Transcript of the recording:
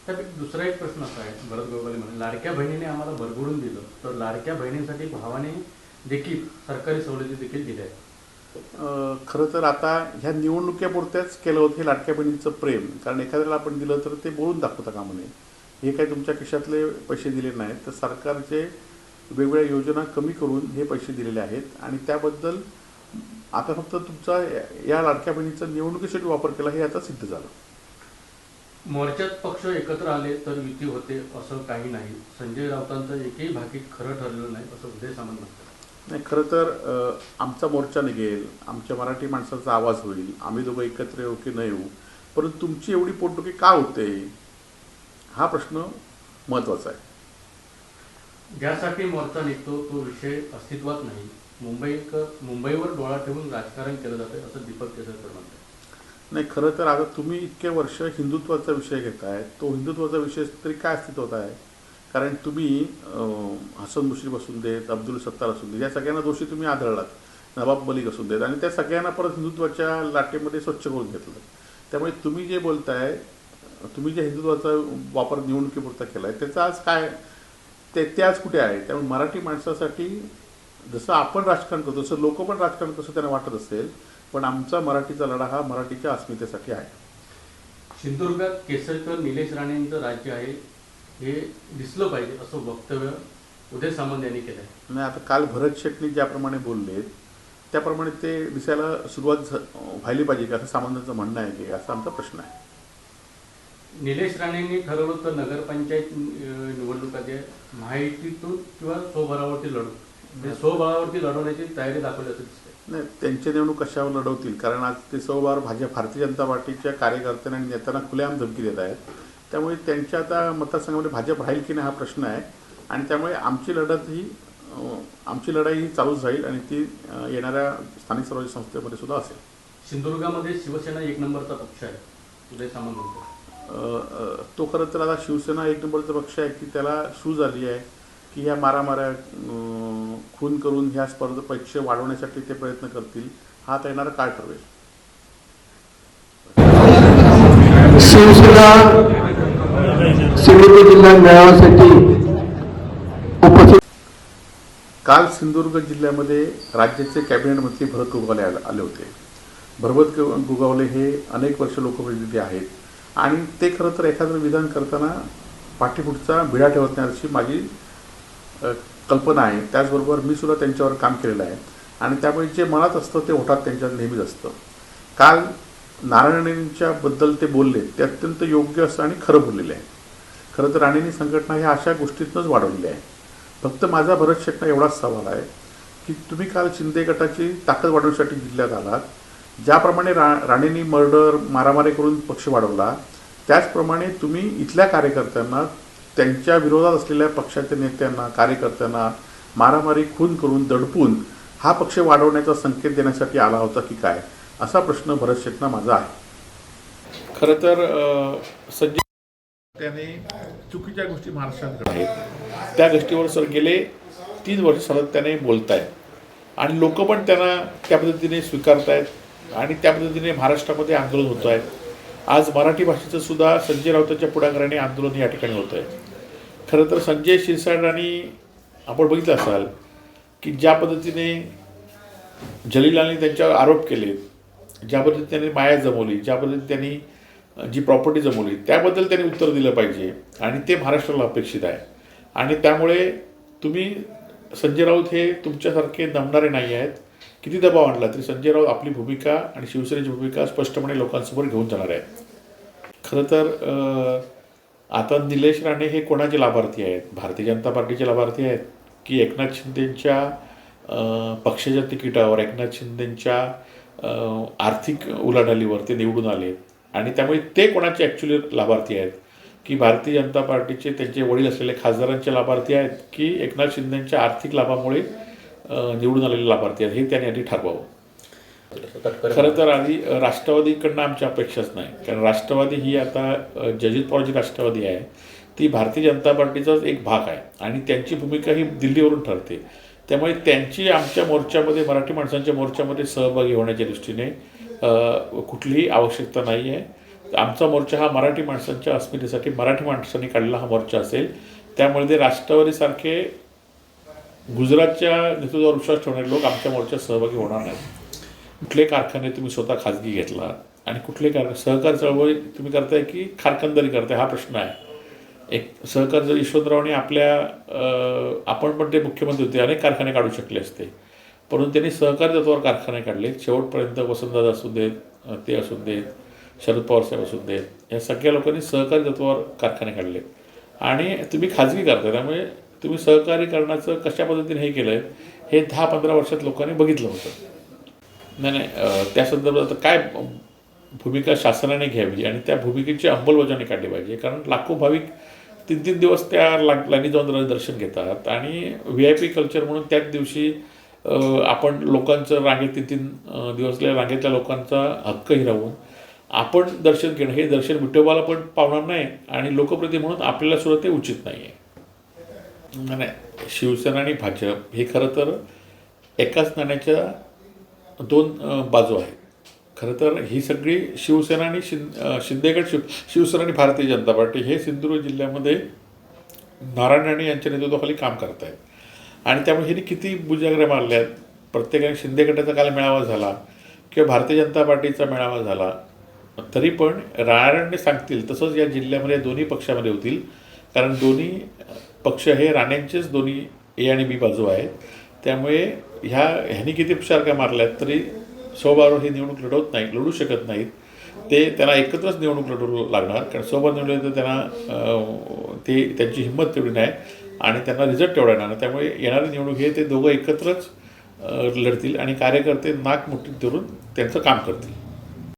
तर दुसरा एक प्रश्न असा आहे, भरत गोगावले म्हणे लाडक्या बहिणीने आम्हाला भरभरून दिलं, तर लाडक्या बहिणींसाठी भावाने देखील सरकारी सवलती देखील दिल्या आहेत. खरं तर आता ह्या निवडणुकीपुरत्याच केलं होतं हे लाडक्या बहिणीचं प्रेम. कारण एखाद्याला आपण दिलं तर ते बोलून दाखवता कामा नये. हे काही तुमच्या खिशातले पैसे दिले नाहीत, तर सरकारचे वेगवेगळ्या योजना कमी करून हे पैसे दिलेले आहेत. आणि त्याबद्दल आता फक्त तुमचा या लाडक्या बहिणीचा निवडणुकीसाठी वापर केला हे आता सिद्ध झालं. मोर्चात पक्ष एकत्र आले तर युती होते असं काही नाही. संजय राऊतांचं एकही भाकीत खरं ठरलेलं नाही असं उदय सामंत म्हणतात. नाही, खरं तर आमचा मोर्चा निघेल, आमच्या मराठी माणसाचा आवाज होईल, आम्ही दोघं एकत्र येऊ की न येऊ, परंतु तुमची एवढी पोटदुखी का होते हा प्रश्न महत्त्वाचा आहे. ज्यासाठी मोर्चा निघतो तो विषय अस्तित्वात नाही. मुंबईवर डोळा ठेवून राजकारण केलं जाते असं दीपक केसरकर म्हणतात. नाही, खरं तर आता तुम्ही इतके वर्ष हिंदुत्वाचा विषय घेताय, तो हिंदुत्वाचा विषय तरी काय अस्तित्वात आहे? कारण तुम्ही हसन मुश्रीफ असून देत, अब्दुल सत्तार असून देत, या सगळ्यांना दोषी तुम्ही आढळलात, नवाब मलिक असून देत, आणि त्या सगळ्यांना परत हिंदुत्वाच्या लाटेमध्ये स्वच्छ करून घेतलं. त्यामुळे तुम्ही जे बोलताय, तुम्ही जे हिंदुत्वाचा वापर निवडणुकीपुरता केला आहे त्याचा आज काय ते आज कुठे आहे? त्यामुळे मराठी माणसासाठी जसं आपण राजकारण करतो तसं लोक पण राजकारण कसं त्यांना वाटत असेल, पण आमचा मराठीचा लढा हा मराठीच्या अस्मितेसाठी आहे. सिंधुदुर्गात केसरकर निलेश राणेंचं राज्य आहे हे दिसलं पाहिजे असं वक्तव्य उदय सामंत यांनी केलं आहे. नाही, आता काल भरत शेट्टी ज्याप्रमाणे बोलले त्याप्रमाणे ते दिसायला सुरुवात व्हायला पाहिजे का असं सामंतांचं म्हणणं आहे की असा आमचा प्रश्न आहे. निलेश राणेंनी ठरवलं तर नगरपंचायत निवडणुकाचे महायुतीतून किंवा स्वबळावरती लढू, म्हणजे स्वबळावरती लढवण्याची तयारी दाखवली असं दिसते. नाही, त्यांचे निवडणूक कशावर लढवतील? कारण आज ते सहभार भारतीय जनता पार्टीच्या कार्यकर्त्यांना आणि नेत्यांना खुलेआम धमकी देत आहेत. त्यामुळे त्यांच्या आता मतदारसंघामध्ये भाजप राहील की नाही हा प्रश्न आहे. आणि त्यामुळे आमची लढाई ही चालूच राहील आणि ती येणाऱ्या स्थानिक स्वराज्य संस्थेमध्ये सुद्धा असेल. सिंधुदुर्गामध्ये शिवसेना एक नंबरचा पक्ष आहे उदय सामंत म्हणतो. तो खरं तर आता शिवसेना एक नंबरचा पक्ष आहे की त्याला सूज आली आहे की ह्या मारामाऱ्या खून करून ह्या पक्ष वाढवण्यासाठी ते प्रयत्न करतील. हा आता येणारा काळ ठरवेल. शिवसेना सिंधुदुर्ग जिल्हा मेळाव्यासाठी उपस्थित. काल सिंधुदुर्ग जिल्ह्यामध्ये राज्याचे कॅबिनेट मंत्री भरत गोगावले आले होते. भरत गोगावले हे अनेक वर्ष लोकप्रतिनिधी आहेत आणि ते खरं तर एखादं विधान करताना पाठीपुढचा भिडा ठेवत नाही अशी माझी कल्पना आहे. त्याचबरोबर मी सुद्धा त्यांच्यावर काम केलेलं आहे आणि त्यामुळे जे मनात असतं ते ओठात त्यांच्या नेहमीच असतं. काल नारायण राणेंच्याबद्दल ते बोलले ते अत्यंत योग्य असं आणि खरं बोललेलं आहे. खरं तर राणेंनी संघटना ह्या अशा गोष्टीतूनच वाढवलेली आहे. फक्त माझा भरत शेट्टींना एवढाच सवाल आहे की तुम्ही काल शिंदे गटाची ताकद वाढवण्यासाठी जिल्ह्यात आलात. ज्याप्रमाणे राणेंनी मारामारी करून पक्ष वाढवला, त्याचप्रमाणे तुम्ही इथल्या कार्यकर्त्यांना, त्यांच्या विरोधात असलेल्या पक्षाच्या नेत्यांना, कार्यकर्त्यांना मारामारी खून करून दडपून हा पक्ष वाढवण्याचा संकेत देण्यासाठी आला होता की काय, असा प्रश्न भरत शेट्टींना माझा आहे. खरं तर संजय त्याने चुकीच्या गोष्टी महाराष्ट्रात घडत आहेत. त्या गोष्टीवर सर गेले 3 वर्ष सतत त्याने बोलत आहेत आणि लोक पण त्यांना त्या पद्धतीने स्वीकारत आहेत आणि त्या पद्धतीने महाराष्ट्रामध्ये आंदोलन होत आहे. आज मराठी भाषेचं सुद्धा संजय राऊतांच्या पुढाकाराने आंदोलन या ठिकाणी होतं आहे. खरं तर संजय शिरसाटांनी आपण बघितलं असाल की ज्या पद्धतीने जलीलांनी त्यांच्यावर आरोप केले, ज्या पद्धतीने त्यांनी माया जमवली, ज्या पद्धतीने त्यांनी जी प्रॉपर्टी जमवली, त्याबद्दल त्यांनी उत्तर दिलं पाहिजे आणि ते महाराष्ट्राला अपेक्षित आहे. आणि त्यामुळे तुम्ही संजय राऊत हे तुमच्यासारखे दमणारे नाही आहेत. किती दबाव आणला तरी संजय राऊत आपली भूमिका आणि शिवसेनेची भूमिका स्पष्टपणे लोकांसमोर घेऊन जाणार आहेत. खरं तर आता निलेश राणे हे कोणाचे लाभार्थी आहेत? भारतीय जनता पार्टीचे लाभार्थी आहेत की एकनाथ शिंदेंच्या पक्षाच्या तिकिटावर, एकनाथ शिंदेंच्या आर्थिक उलाढालीवर ते निवडून आले आणि त्यामुळे ते कोणाचे ॲक्च्युली लाभार्थी आहेत? की भारतीय जनता पार्टीचे त्यांचे वडील असलेले खासदारांचे लाभार्थी आहेत की एकनाथ शिंदेंच्या आर्थिक लाभामुळे निवडून आलेले लाभार्थी आहेत? हे त्यांनी आधी ठरवावं. खरं तर आधी राष्ट्रवादीकडनं आमची अपेक्षाच नाही, कारण राष्ट्रवादी ही आता अजित पवार जी राष्ट्रवादी आहे ती भारतीय जनता पार्टीचाच एक भाग आहे आणि त्यांची भूमिका ही दिल्लीवरून ठरते. त्यामुळे त्यांची आमच्या मोर्चामध्ये, मराठी माणसांच्या मोर्चामध्ये सहभागी होण्याच्या दृष्टीने कुठलीही आवश्यकता नाही आहे. तर आमचा मोर्चा हा मराठी माणसांच्या अस्मितेसाठी मराठी माणसांनी काढलेला हा मोर्चा असेल. त्यामुळे ते राष्ट्रवादीसारखे गुजरातच्या नेतृत्वावर विश्वास ठेवणारे लोक आमच्या मोर्चात सहभागी होणार नाहीत. कुठले कारखाने तुम्ही स्वतः खाजगी घेतला आणि कुठले सहकार चळवळी तुम्ही करताय की कारखानदारी करताय हा प्रश्न आहे. एक सहकार जर यशवंतरावांनी आपण पण ते मुख्यमंत्री होते, अनेक कारखाने काढू शकले असते, परंतु त्यांनी सहकारी तत्वावर कारखाने काढले. शेवटपर्यंत वसंतदादा असू देत, ते असू देत, शरद पवार साहेब असू देत, या सगळ्या लोकांनी सहकारी तत्वावर कारखाने काढले. आणि तुम्ही खाजगी करताय, त्यामुळे तुम्ही सहकारीकरणाचं कशा पद्धतीने हे केलं आहे हे 10-15 वर्षात लोकांनी बघितलं होतं. नाही, त्या संदर्भात आता काय भूमिका शासनाने घ्यावी आणि त्या भूमिकेची अंमलबजावणी काढली पाहिजे. कारण लाखो भाविक 3-3 दिवस त्या लाईनी जाऊन दर्शन घेतात आणि VIP कल्चर म्हणून त्याच दिवशी आपण लोकांचं रांगेत 3-3 दिवसल्या रांगेतल्या लोकांचा हक्क हिरावून आपण दर्शन घेणं हे दर्शन विठोबाला पण पावणार नाही आणि लोकप्रतिनिधी म्हणून आपल्याला सुद्धा ते उचित नाही आहे. नाही, शिवसेना आणि भाजप हे खरं तर एकाच नाण्याच्या 2 बाजू आहेत. खरं तर ही सगळी शिवसेना आणि शिंदेगड शिवसेना आणि भारतीय जनता पार्टी हे सिंधुदुर्ग जिल्ह्यामध्ये नारायण राणे यांच्या नेतृत्वाखाली काम करत आहेत. आणि त्यामुळे ह्यांनी किती बुजागऱ्या मारल्या आहेत. प्रत्येकाने शिंदे गटाचा काल मेळावा झाला किंवा भारतीय जनता पार्टीचा मेळावा झाला, तरी पण राणे सांगतील तसंच या जिल्ह्यामध्ये दोन्ही पक्षामध्ये होतील. कारण दोन्ही पक्ष हे राणेंचेच दोन्ही A आणि B बाजू आहेत. त्यामुळे ह्यांनी किती शारक्या मारल्यात तरी स्वबळावर ही निवडणूक लढू शकत नाहीत. त्यांना एकत्रच निवडणूक लढवू लागणार. कारण स्वबळ निवडले तर त्यांना त्यांची हिंमत तेवढी नाही आणि त्यांना रिझल्ट तेवढा येणार. त्यामुळे येणारी निवडणूक हे ते दोघं एकत्रच लढतील आणि कार्यकर्ते नाक मुठीत धरून त्यांचं काम करतील.